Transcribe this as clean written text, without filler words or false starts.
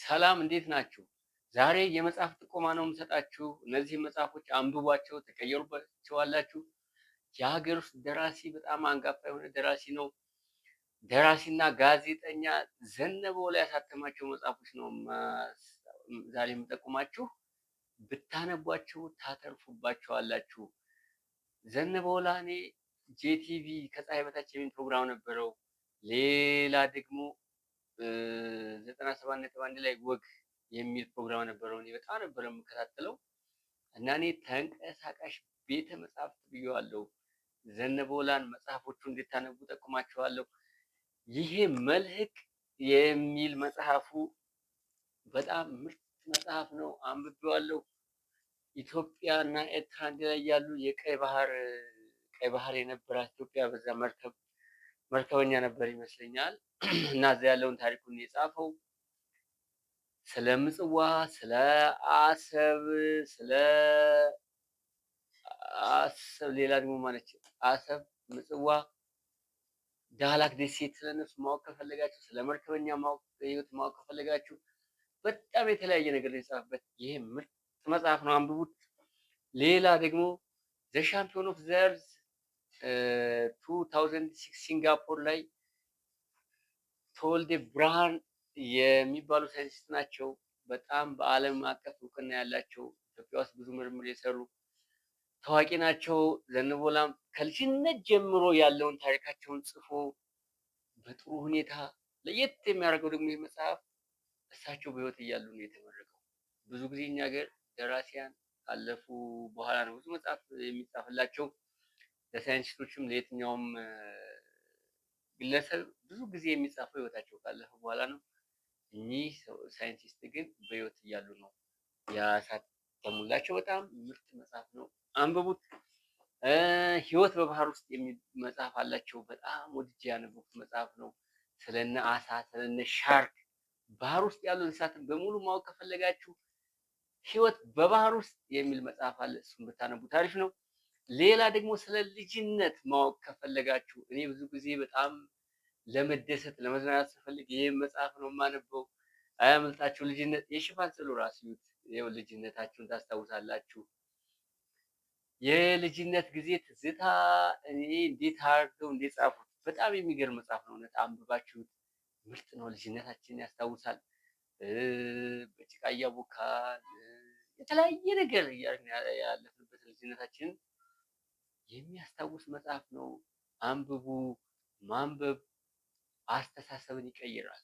ሰላም እንዴት ናችሁ? ዛሬ የመጽሐፍ ጥቆማ ነው የምሰጣችሁ። እነዚህ መጽሐፎች አንብቧቸው፣ ተቀየሩባቸዋላችሁ። የሀገር ውስጥ ደራሲ በጣም አንጋፋ የሆነ ደራሲ ነው። ደራሲና ጋዜጠኛ ዘነበ ወላ ያሳተማቸው መጽሐፎች ነው ዛሬ የምጠቁማችሁ። ብታነቧቸው ታተርፉባቸዋላችሁ። ዘነበ ወላ እኔ ጄቲቪ ከፀሐይ በታች የሚል ፕሮግራም ነበረው። ሌላ ደግሞ 97.1 ላይ ወግ የሚል ፕሮግራም ነበረው። እኔ በጣም ነበር የምከታተለው እና እኔ ተንቀሳቃሽ ቤተ መጽሐፍት ብዬዋለሁ። ዘነበ ወላን መጽሐፎቹ እንድታነቡ ጠቁማችኋለሁ። ይሄ መልህቅ የሚል መጽሐፉ በጣም ምርጥ መጽሐፍ ነው። አንብቤዋለሁ። ኢትዮጵያ እና ኤርትራ አንድ ላይ ያሉ የቀይ ባህር የነበራት ኢትዮጵያ በዛ መርከበኛ ነበር ይመስለኛል እና እዛ ያለውን ታሪኩን የጻፈው ስለ ምጽዋ፣ ስለ አሰብ፣ ሌላ ደግሞ ማለች አሰብ፣ ምጽዋ፣ ዳህላክ ደሴት ስለነሱ ማወቅ ከፈለጋችሁ፣ ስለ መርከበኛ ህይወት ማወቅ ከፈለጋችሁ በጣም የተለያየ ነገር የጻፈበት ይሄ ምርጥ መጽሐፍ ነው። አንብቡት። ሌላ ደግሞ ዘ ሻምፒዮን ኦፍ ዘ እርዝ 2006 ሲንጋፖር ላይ ተወልደ ብርሃን የሚባሉ ሳይንቲስት ናቸው። በጣም በዓለም አቀፍ እውቅና ያላቸው ኢትዮጵያ ውስጥ ብዙ ምርምር የሰሩ ታዋቂ ናቸው። ዘነበ ወላም ከልጅነት ጀምሮ ያለውን ታሪካቸውን ጽፎ በጥሩ ሁኔታ ለየት የሚያደርገው ደግሞ ይህ መጽሐፍ እሳቸው በህይወት እያሉ ነው የተመረቀው። ብዙ ጊዜ እኛ ሀገር ደራሲያን ካለፉ በኋላ ነው ብዙ መጽሐፍ የሚጻፍላቸው። ለሳይንቲስቶችም ለየትኛውም ግለሰብ ብዙ ጊዜ የሚጻፈው ህይወታቸው ካለፈ በኋላ ነው። እኚህ ሳይንቲስት ግን በህይወት እያሉ ነው ያሳተሙላቸው። በጣም ምርጥ መጽሐፍ ነው፣ አንብቡት። ህይወት በባህር ውስጥ የሚል መጽሐፍ አላቸው። በጣም ወድጄ ያነበብኩት መጽሐፍ ነው። ስለነ አሳ፣ ስለነ ሻርክ፣ ባህር ውስጥ ያሉ እንስሳትን በሙሉ ማወቅ ከፈለጋችሁ ህይወት በባህር ውስጥ የሚል መጽሐፍ አለ። እሱን ብታነቡት አሪፍ ነው። ሌላ ደግሞ ስለ ልጅነት ማወቅ ከፈለጋችሁ እኔ ብዙ ጊዜ በጣም ለመደሰት ለመዝናናት ስፈልግ ይሄን መጽሐፍ ነው የማነበው። አያመልጣችሁ። ልጅነት የሽፋን ስዕሉ ራሱ ይኸው ልጅነታችሁን ታስታውሳላችሁ። የልጅነት ጊዜ ትዝታ እኔ እንዴት አድርገው እንደጻፉት በጣም የሚገርም መጽሐፍ ነው። እውነት አንብባችሁት ምርጥ ነው። ልጅነታችንን ያስታውሳል። በጭቃ እያቦካን የተለያየ ነገር ያለፍንበት ልጅነታችንን የሚያስታውስ መጽሐፍ ነው። አንብቡ። ማንበብ አስተሳሰብን ይቀይራል።